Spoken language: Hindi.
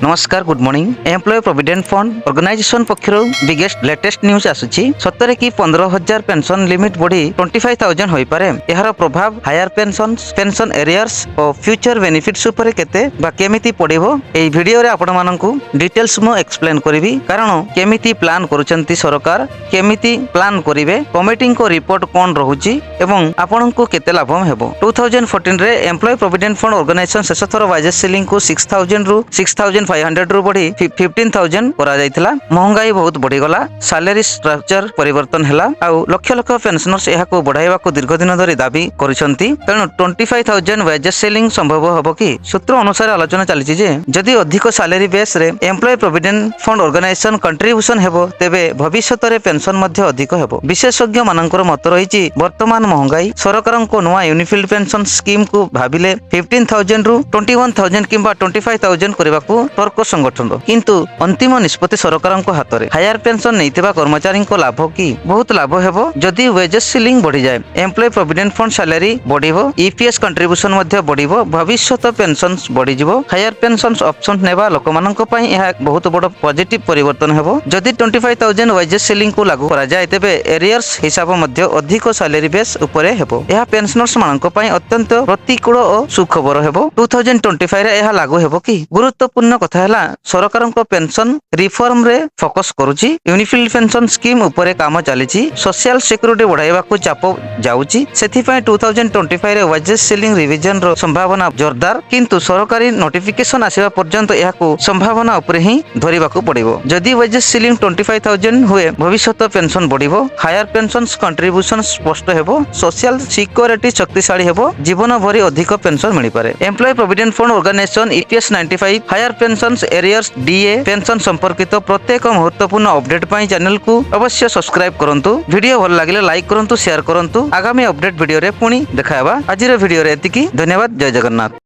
नमस्कार good morning employee provident fund organisation पक्षर बिगेस्ट लेटेस्ट न्यूज आसुची सतरे कि 15,000 पेंशन लिमिट बढ़ी 25,000 होई पारे। एहार प्रभाव हायर पेंशन एरियर्स और फ्यूचर बेनिफिट्स ऊपर केते बा केमिति पड़िबो एई वीडियो रे आपण माननकु डिटेल्स मो एक्सप्लेन करबी। कारण केमिति प्लान करूचंती सरकार, केमिति प्लान करिवे, कमिटी को रिपोर्ट कोन रहूची एवं आपनकु केते लाभ हेबो। 2014 रे एम्प्लॉय प्रोविडेंट फंड ऑर्गेनाइजेशन शेष थर वाजेस सेलिंग को 6,000 रु 6,500 रु बढ़ी 15,000 करा जायतिला। महंगाई बहुत बढ़ी गला, सैलरी स्ट्रक्चर परिवर्तन हैला आउ लक्ष लक्ष पेंशनर्स एहाको बढ़ाइबा को दीर्घ दिन धरि दाबी करिसंती। तेणु 25,000 वेजेस सेलिंग संभव हबो कि सूत्र अनुसार आलोचना चलीछि जे जदि अधिक सैलरी बेस रे employee provident fund organisation contribution हेबो तेबे भविष्यत रे पेंशन मध्ये अधिक हेबो। विशेषज्ञ मानकर मत रहिछि वर्तमान महंगाई सरकारन को नवा यूनिफिल्ड पेंशन स्कीम को भाबिले 15,000 रु 21,000 किंबा 25,000 करबाकू तर्क संगठन किंतु अंतिम निष्पत्ति सरकार हाथ में। हायर पेंशन नैथिबा कर्मचारी को लाभ कि बहुत लाभ हेबो जदि वेजेस सीलिंग बढ़ी जाए, एम्प्लॉय प्रोविडेंट फंड सैलरी बढ़िबो, ईपीएस कंट्रीब्यूशन मध्ये बढ़िबो, भविष्यत पेंशन बढ़ी जिवो। हायर पेंशन ऑप्शन नेबा लोक मानक पई यह बहुत बड़ पॉजिटिव परिवर्तन हेबो। जदि 25,000 वेजेस सीलिंग को लागू करा जाए तेबे एरियर्स हिसाब मध्ये अधिक सैलरी बेस ऊपर हेबो। यह पेंशनर्स मानक पई अत्यंत प्रतिकूल और सुखबर हेबो। 2025 रे यह लागू हेबो कि गुरुत्वपूर्ण कथा हैला सरकार पेंशन रिफॉर्म रे फोकस करूची। यूनिफिल्ड पेंशन स्कीम ऊपर काम चलीची, सोशल सिक्योरिटी बढ़ाइबा को चाप जाउची। सेथिपय 2025 रे वेजेस सीलिंग रिविजन रो संभावना जोरदार, किंतु सरकारी नोटिफिकेशन आसीबा पर्यंत एहाको संभावना ऊपर ही धरिबा को पड़िबो। जदि वेजेस सीलिंग 25,000 हुए भविष्यत पेंशन बढ़िबो, हायर पेंशन कंट्रीब्यूशन स्पष्ट हेबो, सोशल सिक्योरिटी शक्तिशाली हेबो, जीवन भरी अधिक पेंशन मिल पारे। Employee provident fund organisation EPS 95 higher pension arrears DA pension संपर्कित प्रत्येक महत्वपूर्ण अपडेट पाई चैनल को अवश्य सब्सक्राइब करंतु। वीडियो भल लागिले लाइक करंतु, शेयर करंतु। आगामी अपडेट वीडियो रे पुणी देखाबा। आजिर वीडियो रे एतिकी। धन्यवाद। जय जगन्नाथ।